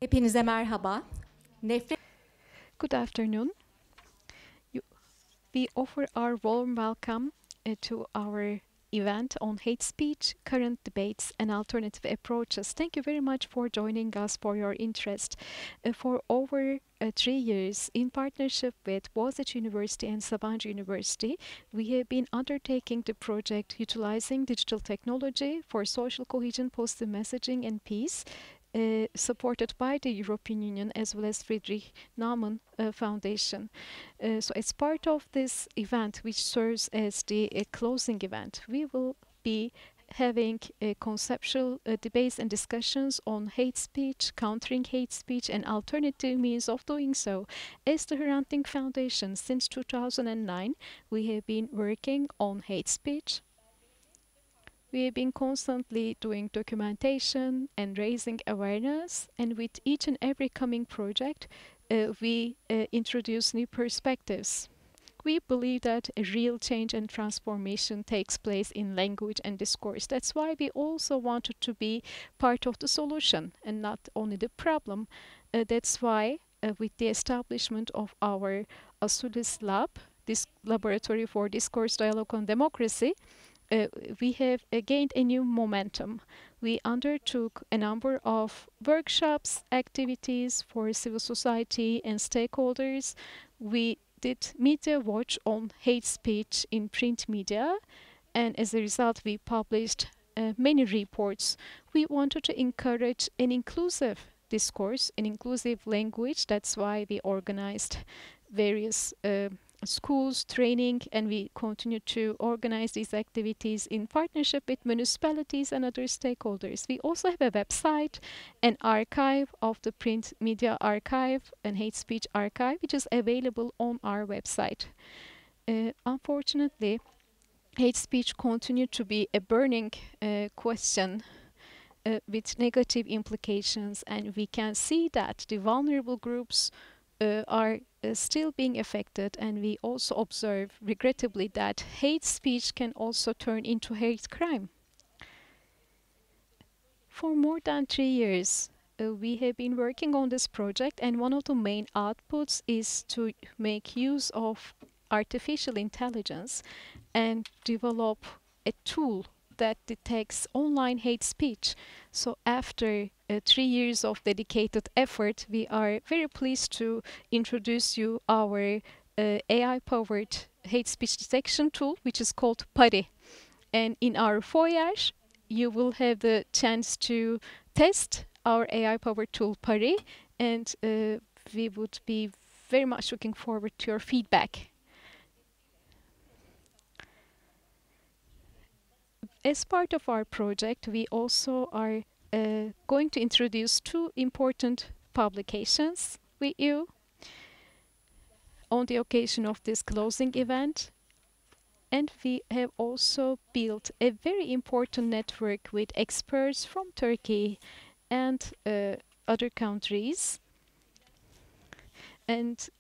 Hepinize merhaba. Nefret Good afternoon. You- We offer our warm welcome to our event on hate speech, current debates, and alternative approaches. Thank you very much for joining us, for your interest. For over 3 years, in partnership with Boğaziçi University and Sabancı University, we have been undertaking the project utilizing digital technology for social cohesion, positive messaging, and peace. Supported by the European Union as well as Friedrich Naumann Foundation. So as part of this event, which serves as the closing event, we will be having conceptual debates and discussions on hate speech, countering hate speech, and alternative means of doing so. As the Hrant Dink Foundation, since 2009, we have been working on hate speech. We have been constantly doing documentation and raising awareness, and with each and every coming project, we introduce new perspectives. We believe that a real change and transformation takes place in language and discourse. That's why we also wanted to be part of the solution and not only the problem. That's why, with the establishment of our Asulis Lab, this laboratory for discourse, dialogue, and democracy, we have gained a new momentum. We undertook a number of workshops, activities for civil society and stakeholders. We did media watch on hate speech in print media, and as a result, we published many reports. We wanted to encourage an inclusive discourse, an inclusive language. That's why we organized various schools, training, and we continue to organize these activities in partnership with municipalities and other stakeholders. We also have a website, an archive of the print media archive and hate speech archive, which is available on our website. Unfortunately, hate speech continued to be a burning question with negative implications, and we can see that the vulnerable groups are still being affected, and we also observe, regrettably, that hate speech can also turn into hate crime. For more than 3 years, we have been working on this project, and one of the main outputs is to make use of artificial intelligence and develop a tool that detects online hate speech. So after 3 years of dedicated effort, we are very pleased to introduce you our AI-powered hate speech detection tool, which is called PARI. And in our foyer, you will have the chance to test our AI-powered tool PARI, and we would be very much looking forward to your feedback. As part of our project, we also are going to introduce two important publications with you on the occasion of this closing event. And we have also built a very important network with experts from Turkey and other countries. And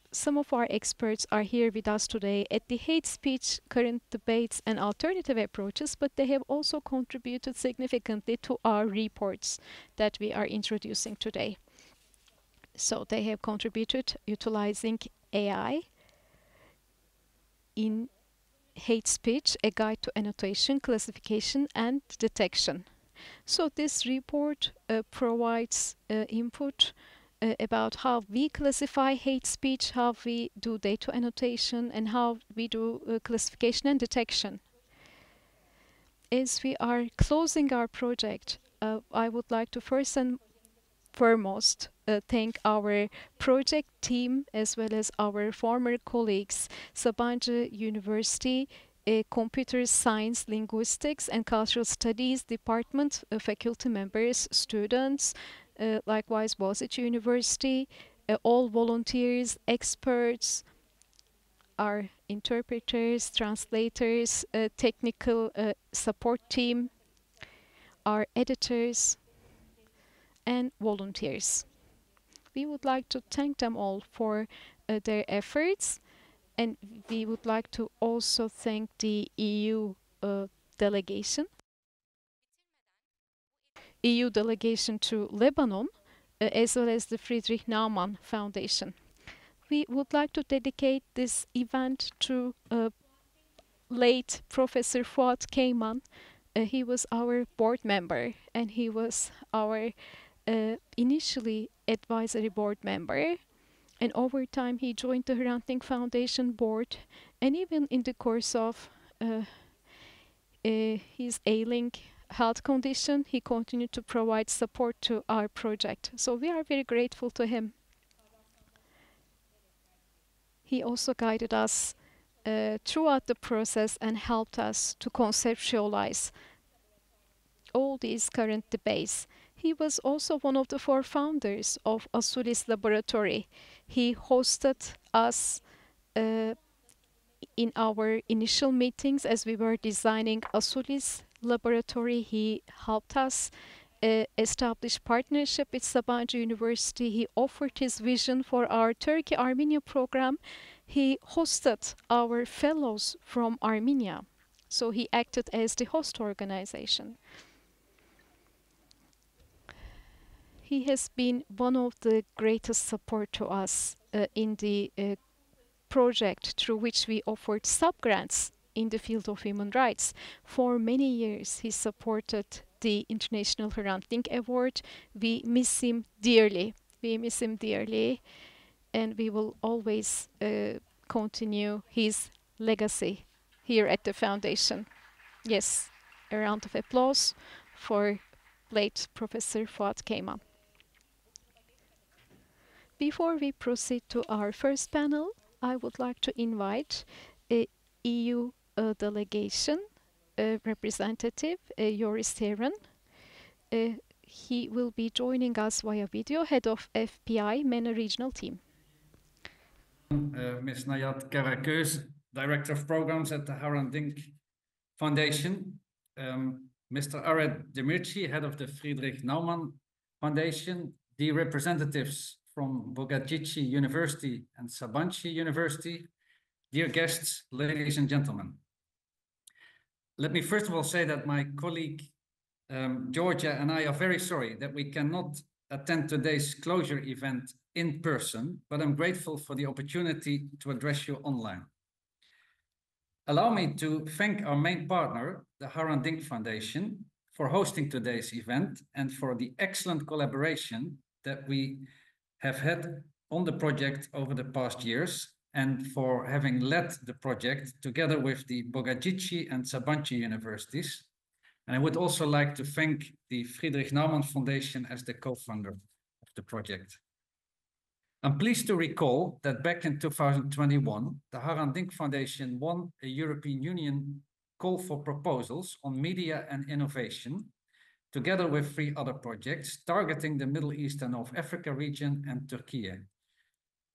some of our experts are here with us today at the hate speech, current debates, and alternative approaches, but they have also contributed significantly to our reports that we are introducing today. So they have contributed utilizing AI in hate speech, a guide to annotation, classification, and detection. So this report provides input about how we classify hate speech, how we do data annotation, and how we do classification and detection. As we are closing our project, I would like to first and foremost thank our project team as well as our former colleagues, Sabancı University, Computer Science, Linguistics, and Cultural Studies Department faculty members, students, likewise Boğaziçi University, all volunteers, experts, our interpreters, translators, technical support team, our editors, and volunteers. We would like to thank them all for their efforts, and we would like to also thank the delegation, EU delegation to Lebanon, as well as the Friedrich Naumann Foundation. We would like to dedicate this event to late Professor Fuat Keyman. He was our board member and he was our initially advisory board member. And over time, he joined the Hrant Foundation board. And even in the course of his ailing health condition, he continued to provide support to our project. So we are very grateful to him. He also guided us throughout the process and helped us to conceptualize all these current debates. He was also one of the four founders of Asulis Laboratory. He hosted us in our initial meetings as we were designing Asulis Laboratory. He helped us establish partnership with Sabancı University. He offered his vision for our Turkey-Armenia program. He hosted our fellows from Armenia. So he acted as the host organization. He has been one of the greatest support to us in the project through which we offered sub-grants in the field of human rights. For many years, he supported the International Hrant Dink Award. We miss him dearly. We miss him dearly, and we will always continue his legacy here at the foundation. Yes, a round of applause for late Professor Fuat Keyman. Before we proceed to our first panel, I would like to invite a EU delegation representative, Joris Heeren. He will be joining us via video, head of FPI MENA regional team. Ms. Nayat Karaköse, Director of Programs at the Hrant Dink Foundation. Mr. Aret Demirci, Head of the Friedrich Naumann Foundation. The representatives from Bogazici University and Sabancı University. Dear guests, ladies and gentlemen. Let me first of all say that my colleague Georgia and I are very sorry that we cannot attend today's closure event in person, but I'm grateful for the opportunity to address you online. Allow me to thank our main partner, the Hrant Dink Foundation, for hosting today's event and for the excellent collaboration that we have had on the project over the past years, and for having led the project together with the Bogazici and Sabancı universities. And I would also like to thank the Friedrich Naumann Foundation as the co-founder of the project. I'm pleased to recall that back in 2021, the Hrant Dink Foundation won a European Union call for proposals on media and innovation, together with 3 other projects targeting the Middle East and North Africa region and Turkey.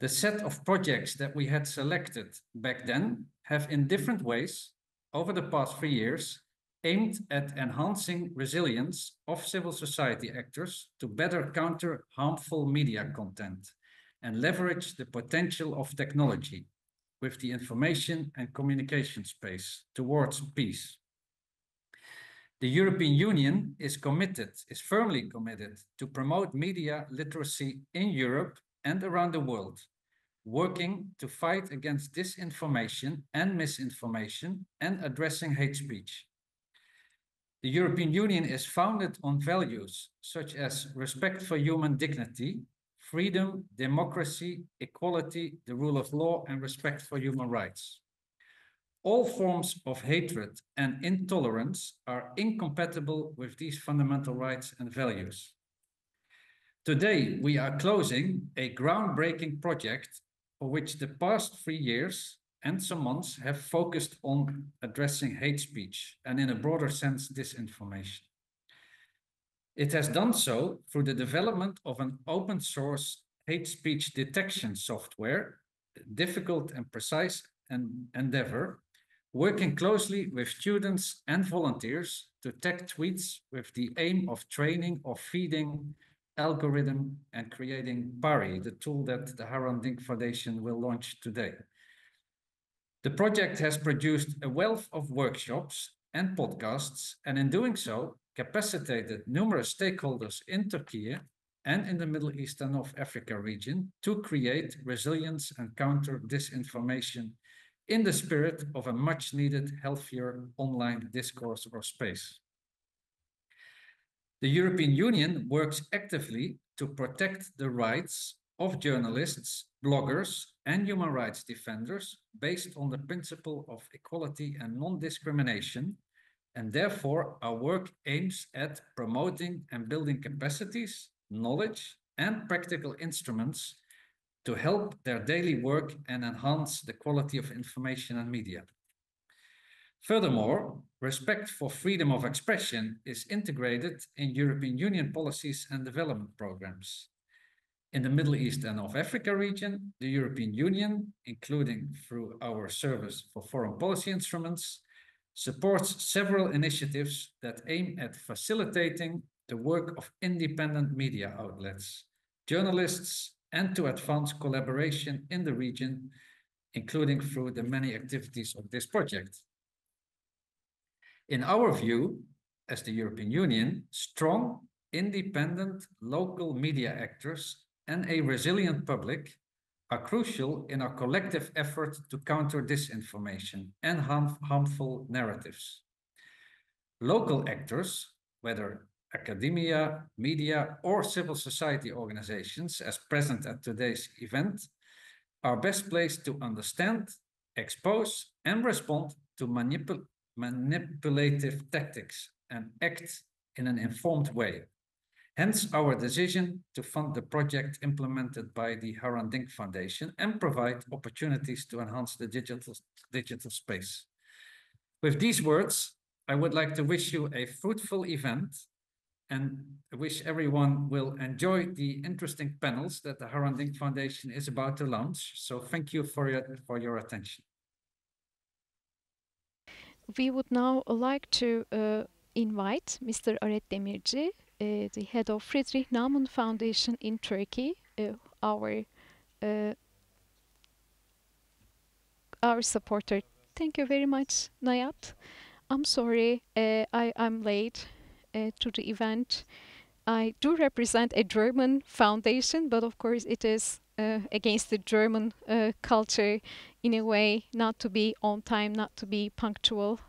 The set of projects that we had selected back then have in different ways, over the past 3 years, aimed at enhancing resilience of civil society actors to better counter harmful media content and leverage the potential of technology with the information and communication space towards peace. The European Union is firmly committed to promote media literacy in Europe and around the world, working to fight against disinformation and misinformation and addressing hate speech. The European Union is founded on values such as respect for human dignity, freedom, democracy, equality, the rule of law, and respect for human rights. All forms of hatred and intolerance are incompatible with these fundamental rights and values. Today, we are closing a groundbreaking project for which the past 3 years and some months have focused on addressing hate speech and, in a broader sense, disinformation. It has done so through the development of an open source hate speech detection software, difficult and precise endeavor, working closely with students and volunteers to tag tweets with the aim of training or feeding algorithm and creating PARI, the tool that the Hrant Dink Foundation will launch today. The project has produced a wealth of workshops and podcasts, and in doing so, capacitated numerous stakeholders in Turkey and in the Middle East and North Africa region to create resilience and counter disinformation in the spirit of a much needed healthier online discourse or space. The European Union works actively to protect the rights of journalists, bloggers, and human rights defenders based on the principle of equality and non-discrimination, and therefore our work aims at promoting and building capacities, knowledge, and practical instruments to help their daily work and enhance the quality of information and media. Furthermore, respect for freedom of expression is integrated in European Union policies and development programs. In the Middle East and North Africa region, the European Union, including through our Service for Foreign Policy Instruments, supports several initiatives that aim at facilitating the work of independent media outlets, journalists, and to advance collaboration in the region, including through the many activities of this project. In our view, as the European Union, strong, independent local media actors and a resilient public are crucial in our collective effort to counter disinformation and harmful narratives. Local actors, whether academia, media, or civil society organizations, as present at today's event, are best placed to understand, expose, and respond to manipulative tactics and act in an informed way. Hence our decision to fund the project implemented by the Hrant Foundation and provide opportunities to enhance the digital space. With these words, I would like to wish you a fruitful event and wish everyone will enjoy the interesting panels that the Hrant Foundation is about to launch. So thank you for your attention. We would now like to invite Mr. Aret Demirci, the head of Friedrich Naumann Foundation in Turkey, our supporter. Thank you very much, Nayat. I'm sorry, I'm late to the event. I do represent a German foundation, but of course it is against the German culture in a way not to be on time, not to be punctual.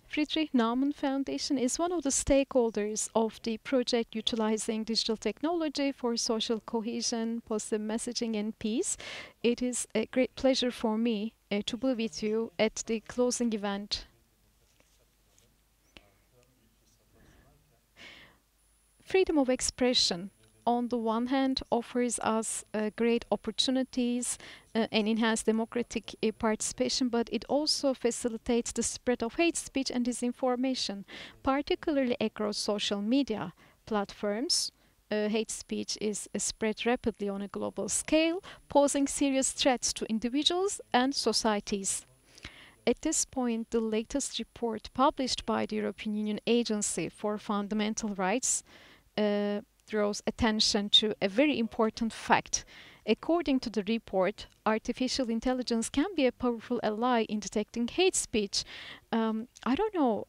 Friedrich Naumann Foundation is one of the stakeholders of the project utilizing digital technology for social cohesion, positive messaging, and peace. It is a great pleasure for me to be with you at the closing event. Freedom of expression, on the one hand, offers us great opportunities and enhanced democratic participation, but it also facilitates the spread of hate speech and disinformation, particularly across social media platforms. Hate speech is spread rapidly on a global scale, posing serious threats to individuals and societies. At this point, the latest report published by the European Union Agency for Fundamental Rights draws attention to a very important fact. According to the report, artificial intelligence can be a powerful ally in detecting hate speech. I don't know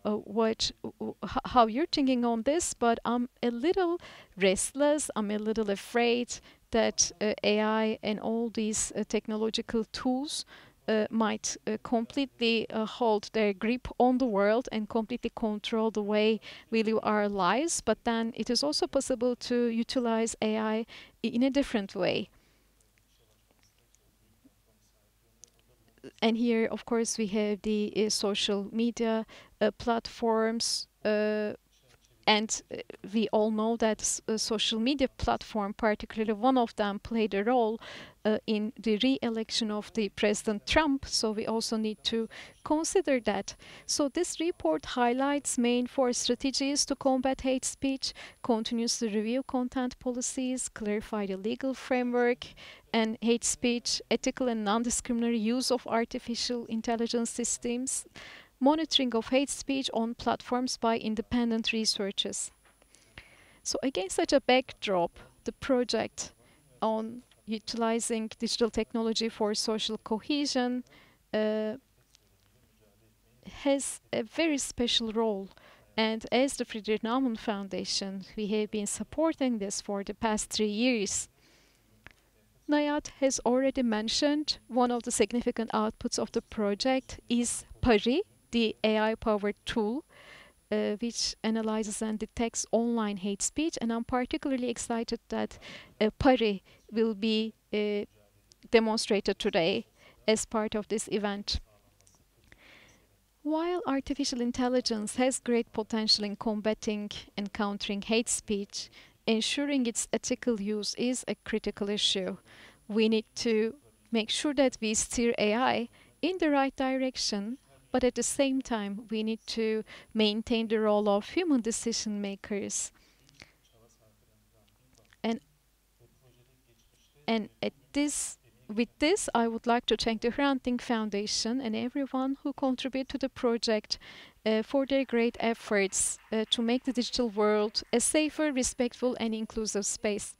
how you're thinking on this, but I'm a little restless. I'm a little afraid that AI and all these technological tools might completely hold their grip on the world and completely control the way we live our lives. But then it is also possible to utilize AI in a different way. And here, of course, we have the social media platforms, and we all know that social media platform, particularly one of them, played a role in the re-election of the President Trump. So we also need to consider that. So this report highlights main 4 strategies to combat hate speech, continuously review content policies, clarify the legal framework, and hate speech, ethical and non-discriminatory use of artificial intelligence systems, monitoring of hate speech on platforms by independent researchers. So against such a backdrop, the project on utilizing digital technology for social cohesion has a very special role. And as the Friedrich Naumann Foundation, we have been supporting this for the past 3 years. Nayat has already mentioned one of the significant outputs of the project is PARI, the AI-powered tool, which analyzes and detects online hate speech. And I'm particularly excited that PARI will be demonstrated today as part of this event. While artificial intelligence has great potential in combating and countering hate speech, ensuring its ethical use is a critical issue. We need to make sure that we steer AI in the right direction, but at the same time, we need to maintain the role of human decision makers. And with this, I would like to thank the Hrant Dink Foundation and everyone who contribute to the project for their great efforts to make the digital world a safer, respectful, and inclusive space.